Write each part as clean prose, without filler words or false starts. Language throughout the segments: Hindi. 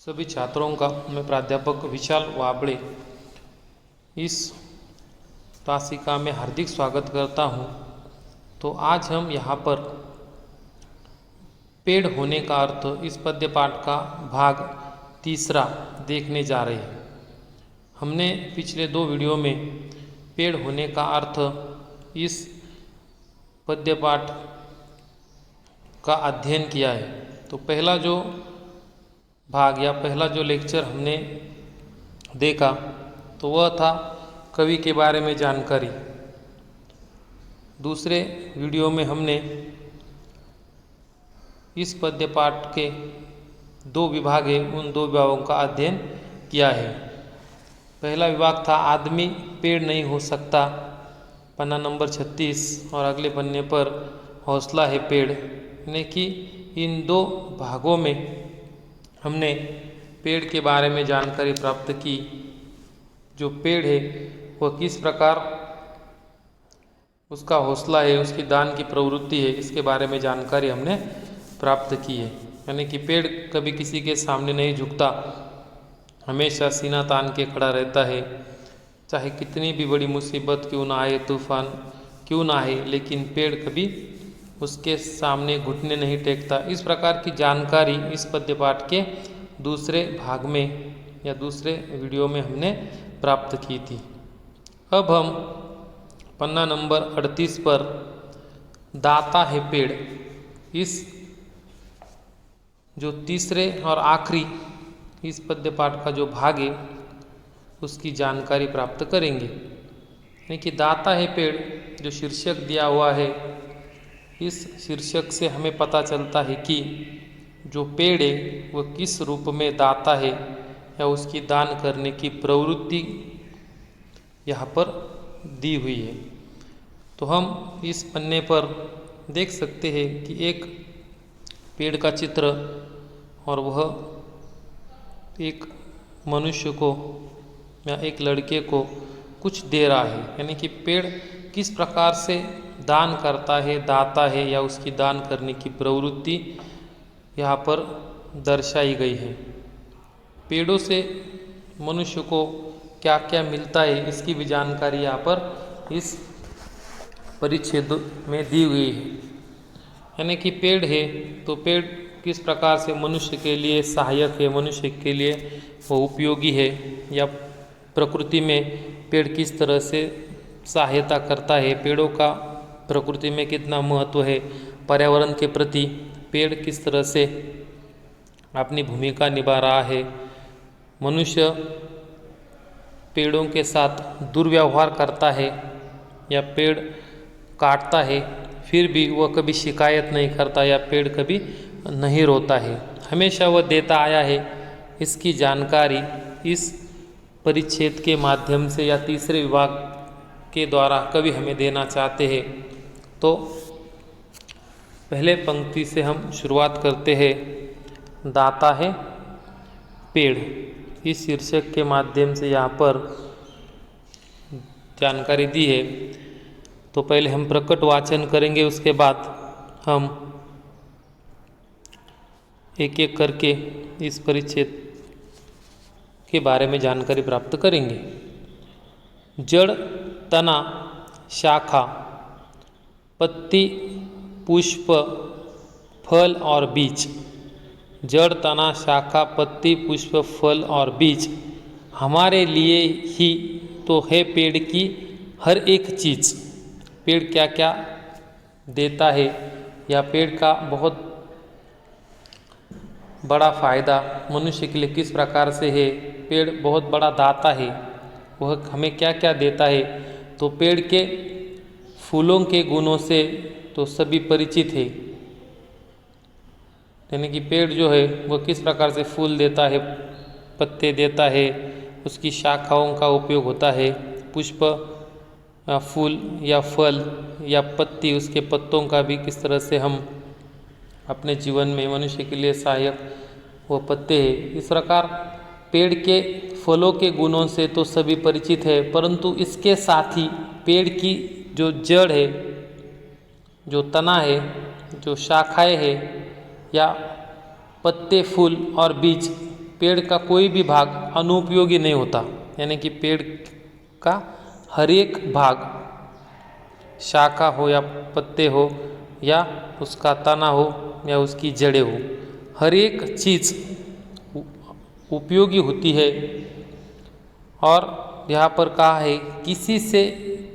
सभी छात्रों का मैं प्राध्यापक विशाल वाबड़े इस तासिका में हार्दिक स्वागत करता हूँ। तो आज हम यहाँ पर पेड़ होने का अर्थ इस पद्य पाठ का भाग तीसरा देखने जा रहे हैं। हमने पिछले 2 वीडियो में पेड़ होने का अर्थ इस पद्य पाठ का अध्ययन किया है। तो पहला जो भाग या पहला जो लेक्चर हमने देखा तो वह था कवि के बारे में जानकारी। दूसरे वीडियो में हमने इस पद्य पाठ के 2 विभाग हैं, उन 2 विभागों का अध्ययन किया है। पहला विभाग था आदमी पेड़ नहीं हो सकता, पन्ना नंबर 36, और अगले पन्ने पर हौसला है पेड़। यानी कि इन 2 भागों में हमने पेड़ के बारे में जानकारी प्राप्त की। जो पेड़ है वह किस प्रकार उसका हौसला है, उसकी दान की प्रवृत्ति है, इसके बारे में जानकारी हमने प्राप्त की है। यानी कि पेड़ कभी किसी के सामने नहीं झुकता, हमेशा सीना तान के खड़ा रहता है। चाहे कितनी भी बड़ी मुसीबत क्यों ना आए, तूफान क्यों ना आए, लेकिन पेड़ कभी उसके सामने घुटने नहीं टेकता। इस प्रकार की जानकारी इस पद्य पाठ के दूसरे भाग में या दूसरे वीडियो में हमने प्राप्त की थी। अब हम पन्ना नंबर 38 पर दाता है पेड़, इस जो तीसरे और आखिरी इस पद्य पाठ का जो भाग है उसकी जानकारी प्राप्त करेंगे। यानी कि दाता है पेड़ जो शीर्षक दिया हुआ है, इस शीर्षक से हमें पता चलता है कि जो पेड़ है वह किस रूप में दाता है या उसकी दान करने की प्रवृत्ति यहाँ पर दी हुई है। तो हम इस पन्ने पर देख सकते हैं कि एक पेड़ का चित्र और वह एक मनुष्य को या एक लड़के को कुछ दे रहा है। यानी कि पेड़ किस प्रकार से दान करता है, दाता है, या उसकी दान करने की प्रवृत्ति यहाँ पर दर्शाई गई है। पेड़ों से मनुष्य को क्या क्या मिलता है इसकी भी जानकारी यहाँ पर इस परिच्छेद में दी हुई है। यानी कि पेड़ है तो पेड़ किस प्रकार से मनुष्य के लिए सहायक है, मनुष्य के लिए वो उपयोगी है, या प्रकृति में पेड़ किस तरह से सहायता करता है, पेड़ों का प्रकृति में कितना महत्व है, पर्यावरण के प्रति पेड़ किस तरह से अपनी भूमिका निभा रहा है, मनुष्य पेड़ों के साथ दुर्व्यवहार करता है या पेड़ काटता है फिर भी वह कभी शिकायत नहीं करता या पेड़ कभी नहीं रोता है, हमेशा वह देता आया है। इसकी जानकारी इस परिच्छेद के माध्यम से या तीसरे विभाग के द्वारा कवि हमें देना चाहते हैं। तो पहले पंक्ति से हम शुरुआत करते हैं। दाता है पेड़, इस शीर्षक के माध्यम से यहाँ पर जानकारी दी है। तो पहले हम प्रकट वाचन करेंगे, उसके बाद हम एक एक करके इस परिच्छेद के बारे में जानकारी प्राप्त करेंगे। जड़, तना, शाखा, पत्ती, पुष्प, फल और बीज। जड़, तना, शाखा, पत्ती, पुष्प, फल और बीज हमारे लिए ही तो है पेड़ की हर एक चीज़। पेड़ क्या क्या देता है या पेड़ का बहुत बड़ा फ़ायदा मनुष्य के लिए किस प्रकार से है, पेड़ बहुत बड़ा दाता है, वह हमें क्या क्या देता है। तो पेड़ के फूलों के गुणों से तो सभी परिचित है। यानी कि पेड़ जो है वह किस प्रकार से फूल देता है, पत्ते देता है, उसकी शाखाओं का उपयोग होता है, पुष्प फूल या फल या पत्ती, उसके पत्तों का भी किस तरह से हम अपने जीवन में मनुष्य के लिए सहायक वो पत्ते हैं। इस प्रकार पेड़ के फलों के गुणों से तो सभी परिचित है, परंतु इसके साथ ही पेड़ की जो जड़ है, जो तना है, जो शाखाएं है या पत्ते, फूल और बीज, पेड़ का कोई भी भाग अनुपयोगी नहीं होता, यानी कि पेड़ का हर एक भाग, शाखा हो या पत्ते हो या उसका तना हो या उसकी जड़ें हो, हर एक चीज़ उपयोगी होती है। और यहाँ पर कहा है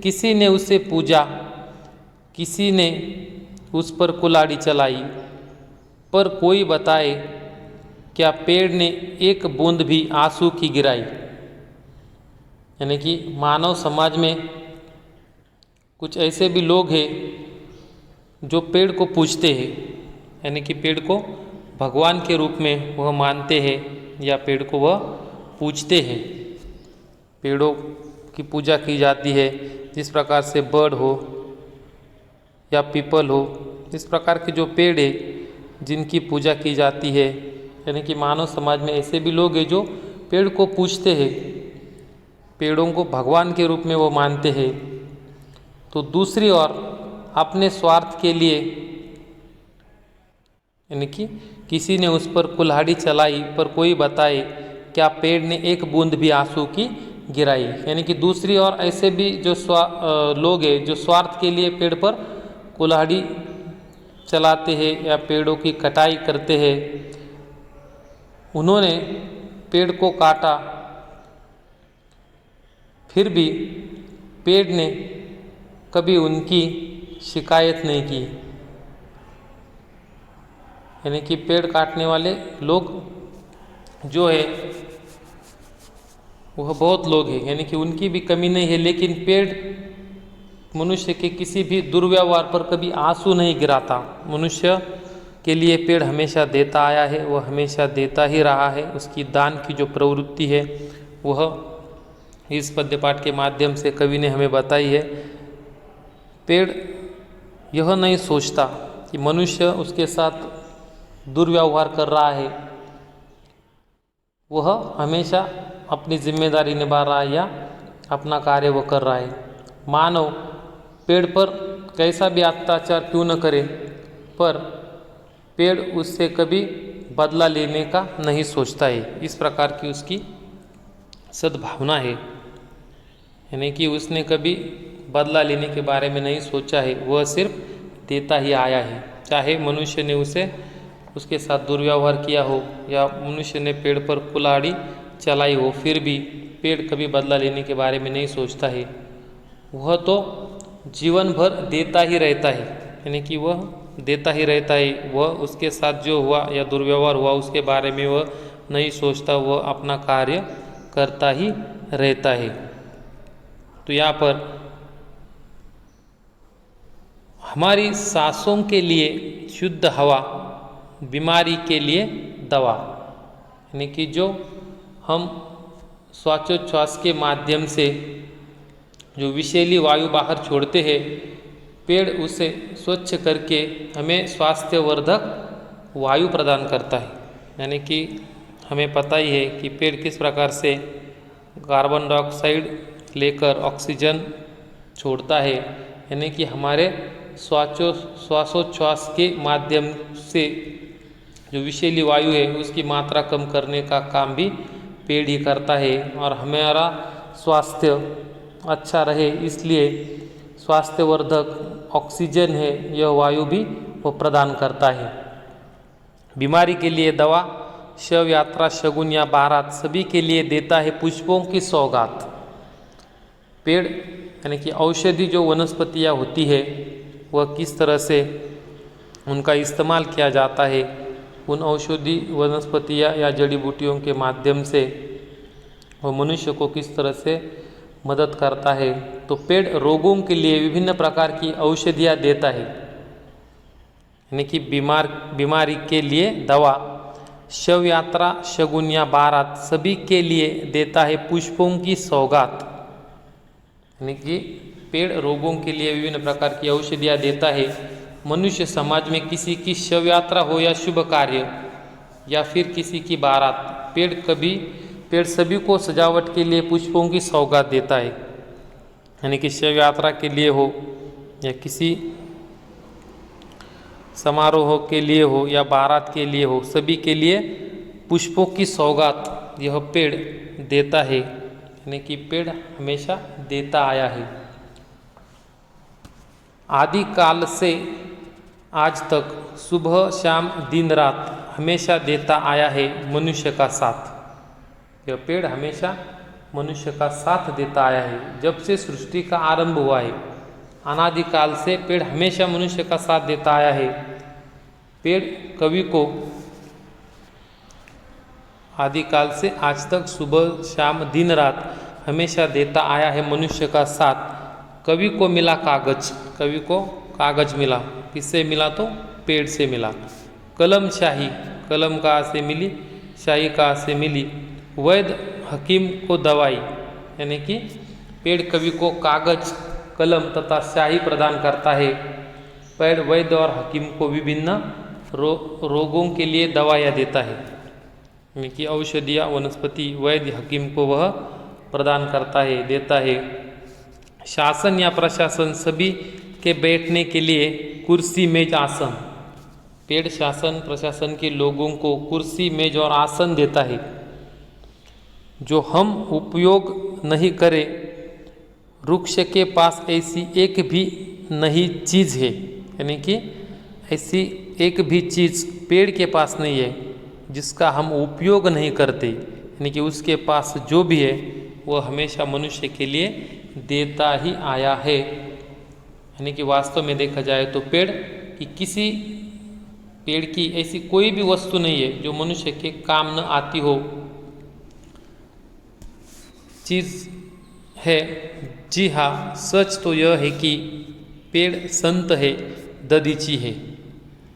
किसी ने उसे पूजा, किसी ने उस पर कुल्हाड़ी चलाई, पर कोई बताए क्या पेड़ ने एक बूंद भी आंसू की गिराई। यानी कि मानव समाज में कुछ ऐसे भी लोग हैं जो पेड़ को पूजते हैं, यानी कि पेड़ को भगवान के रूप में वह मानते हैं या पेड़ को वह पूजते हैं। पेड़ों की पूजा की जाती है, जिस प्रकार से बड़ हो या पीपल हो, इस प्रकार के जो पेड़ है जिनकी पूजा की जाती है, यानी कि मानव समाज में ऐसे भी लोग हैं जो पेड़ को पूजते हैं, पेड़ों को भगवान के रूप में वो मानते हैं। तो दूसरी ओर अपने स्वार्थ के लिए, यानी कि किसी ने उस पर कुल्हाड़ी चलाई पर कोई बताए क्या पेड़ ने एक बूंद भी आंसू की गिराई। यानी कि दूसरी ओर ऐसे भी जो लोग हैं जो स्वार्थ के लिए पेड़ पर कुल्हाड़ी चलाते हैं या पेड़ों की कटाई करते हैं, उन्होंने पेड़ को काटा, फिर भी पेड़ ने कभी उनकी शिकायत नहीं की। यानी कि पेड़ काटने वाले लोग जो है वह बहुत लोग हैं, यानी कि उनकी भी कमी नहीं है, लेकिन पेड़ मनुष्य के किसी भी दुर्व्यवहार पर कभी आंसू नहीं गिराता। मनुष्य के लिए पेड़ हमेशा देता आया है, वह हमेशा देता ही रहा है। उसकी दान की जो प्रवृत्ति है वह इस पद्य पाठ के माध्यम से कवि ने हमें बताई है। पेड़ यह नहीं सोचता कि मनुष्य उसके साथ दुर्व्यवहार कर रहा है, वह हमेशा अपनी जिम्मेदारी निभा रहा है या अपना कार्य वह कर रहा है। मानव पेड़ पर कैसा भी अत्याचार क्यों न करे, पर पेड़ उससे कभी बदला लेने का नहीं सोचता है। इस प्रकार की उसकी सद्भावना है, यानी कि उसने कभी बदला लेने के बारे में नहीं सोचा है, वह सिर्फ देता ही आया है। चाहे मनुष्य ने उसके साथ दुर्व्यवहार किया हो या मनुष्य ने पेड़ पर कुल्हाड़ी चलाई हो, फिर भी पेड़ कभी बदला लेने के बारे में नहीं सोचता है। वह तो जीवन भर देता ही रहता है, यानी कि वह देता ही रहता है। वह उसके साथ जो हुआ या दुर्व्यवहार हुआ उसके बारे में वह नहीं सोचता, वह अपना कार्य करता ही रहता है। तो यहाँ पर हमारी सांसों के लिए शुद्ध हवा, बीमारी के लिए दवा, यानी कि जो हम श्वासोच्छ्वास के माध्यम से जो विषैली वायु बाहर छोड़ते हैं, पेड़ उसे स्वच्छ करके हमें स्वास्थ्यवर्धक वायु प्रदान करता है। यानी कि हमें पता ही है कि पेड़ किस प्रकार से कार्बन डाइऑक्साइड लेकर ऑक्सीजन छोड़ता है, यानी कि हमारे श्वासोच्छ्वास के माध्यम से जो विषैली वायु है उसकी मात्रा कम करने का काम भी पेड़ ही करता है। और हमारा स्वास्थ्य अच्छा रहे इसलिए स्वास्थ्यवर्धक ऑक्सीजन है यह वायु भी वो प्रदान करता है। बीमारी के लिए दवा, शव यात्रा, शगुन या बारात सभी के लिए देता है पुष्पों की सौगात। पेड़ यानी कि औषधि जो वनस्पतियाँ होती है वह किस तरह से उनका इस्तेमाल किया जाता है, उन औषधि वनस्पतियाँ या जड़ी बूटियों के माध्यम से वह मनुष्य को किस तरह से मदद करता है। तो पेड़ रोगों के लिए विभिन्न प्रकार की औषधियाँ देता है, यानी कि बीमारी के लिए दवा, शव यात्रा, शगुन या बारात सभी के लिए देता है पुष्पों की सौगात। यानी कि पेड़ रोगों के लिए विभिन्न प्रकार की औषधियाँ देता है। मनुष्य समाज में किसी की शव यात्रा हो या शुभ कार्य या फिर किसी की बारात, पेड़ सभी को सजावट के लिए पुष्पों की सौगात देता है। यानी कि शव यात्रा के लिए हो या किसी समारोह के लिए हो या बारात के लिए हो, सभी के लिए पुष्पों की सौगात यह पेड़ देता है, यानी कि पेड़ हमेशा देता आया है। आदि काल से आज तक सुबह शाम दिन रात हमेशा देता आया है मनुष्य का साथ। यह पेड़ हमेशा मनुष्य का साथ देता आया है। जब से सृष्टि का आरंभ हुआ है, अनादिकाल से पेड़ हमेशा मनुष्य का साथ देता आया है। पेड़ कवि को आदिकाल से आज तक सुबह शाम दिन रात हमेशा देता आया है मनुष्य का साथ। कवि को मिला कागज, कवि को कागज मिला, किससे मिला तो पेड़ से मिला। कलम शाही, कलम कहाँ से मिली, शाही कहाँ से मिली। वैद्य हकीम को दवाई, यानी कि पेड़ कवि को कागज, कलम तथा शाही प्रदान करता है। पेड़ वैद्य और हकीम को विभिन्न रोगों के लिए दवाइयाँ देता है, यानी कि औषधियाँ वनस्पति वैद्य हकीम को वह प्रदान करता है, देता है। शासन या प्रशासन सभी के बैठने के लिए कुर्सी मेज आसन, पेड़ शासन प्रशासन के लोगों को कुर्सी मेज और आसन देता है। जो हम उपयोग नहीं करें, वृक्ष के पास ऐसी एक भी नहीं चीज़ है, यानी कि ऐसी एक भी चीज़ पेड़ के पास नहीं है जिसका हम उपयोग नहीं करते, यानी कि उसके पास जो भी है वह हमेशा मनुष्य के लिए देता ही आया है। यानी कि वास्तव में देखा जाए तो पेड़ की किसी पेड़ की ऐसी कोई भी वस्तु नहीं है जो मनुष्य के काम न आती हो। चीज़ है, जी हाँ, सच तो यह है कि पेड़ संत है, दधीची है।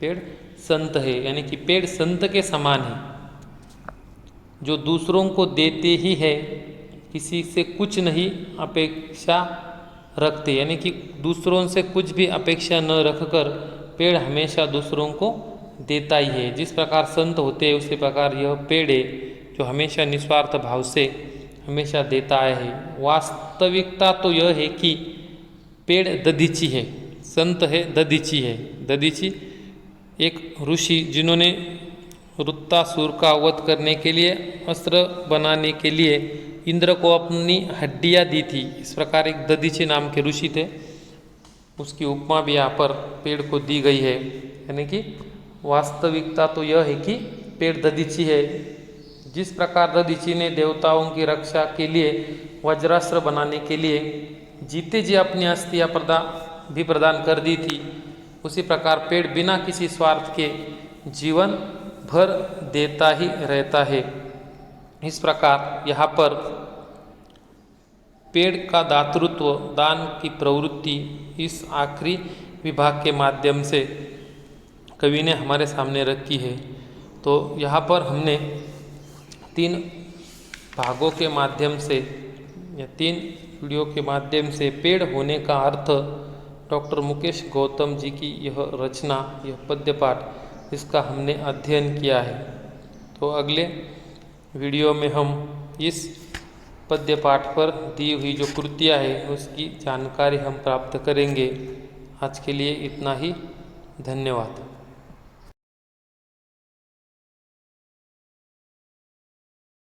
पेड़ संत है, यानी कि पेड़ संत के समान है, जो दूसरों को देते ही है, किसी से कुछ नहीं अपेक्षा रखते, यानी कि दूसरों से कुछ भी अपेक्षा न रखकर पेड़ हमेशा दूसरों को देता ही है। जिस प्रकार संत होते हैं उसी प्रकार यह पेड़ है जो हमेशा निस्वार्थ भाव से हमेशा देता आया है। वास्तविकता तो यह है कि पेड़ दधीची है, संत है, दधीची है। दधीची एक ऋषि जिन्होंने वृत्तासुर का वध करने के लिए, अस्त्र बनाने के लिए इंद्र को अपनी हड्डियाँ दी थी। इस प्रकार एक दधीची नाम के ऋषि थे, उसकी उपमा भी यहाँ पर पेड़ को दी गई है। यानी कि वास्तविकता तो यह है कि पेड़ दधीची है। जिस प्रकार दधीची ने देवताओं की रक्षा के लिए वज्रास्त्र बनाने के लिए जीते जी अपनी अस्थियाँ भी प्रदान कर दी थी, उसी प्रकार पेड़ बिना किसी स्वार्थ के जीवन भर देता ही रहता है। इस प्रकार यहाँ पर पेड़ का दातृत्व, दान की प्रवृत्ति इस आखिरी विभाग के माध्यम से कवि ने हमारे सामने रखी है। तो यहाँ पर हमने 3 भागों के माध्यम से या 3 वीडियो के माध्यम से पेड़ होने का अर्थ डॉक्टर मुकेश गौतम जी की यह रचना, यह पद्य पाठ, इसका हमने अध्ययन किया है। तो अगले वीडियो में हम इस पद्य पाठ पर दी हुई जो कृतियाँ है उसकी जानकारी हम प्राप्त करेंगे। आज के लिए इतना ही, धन्यवाद।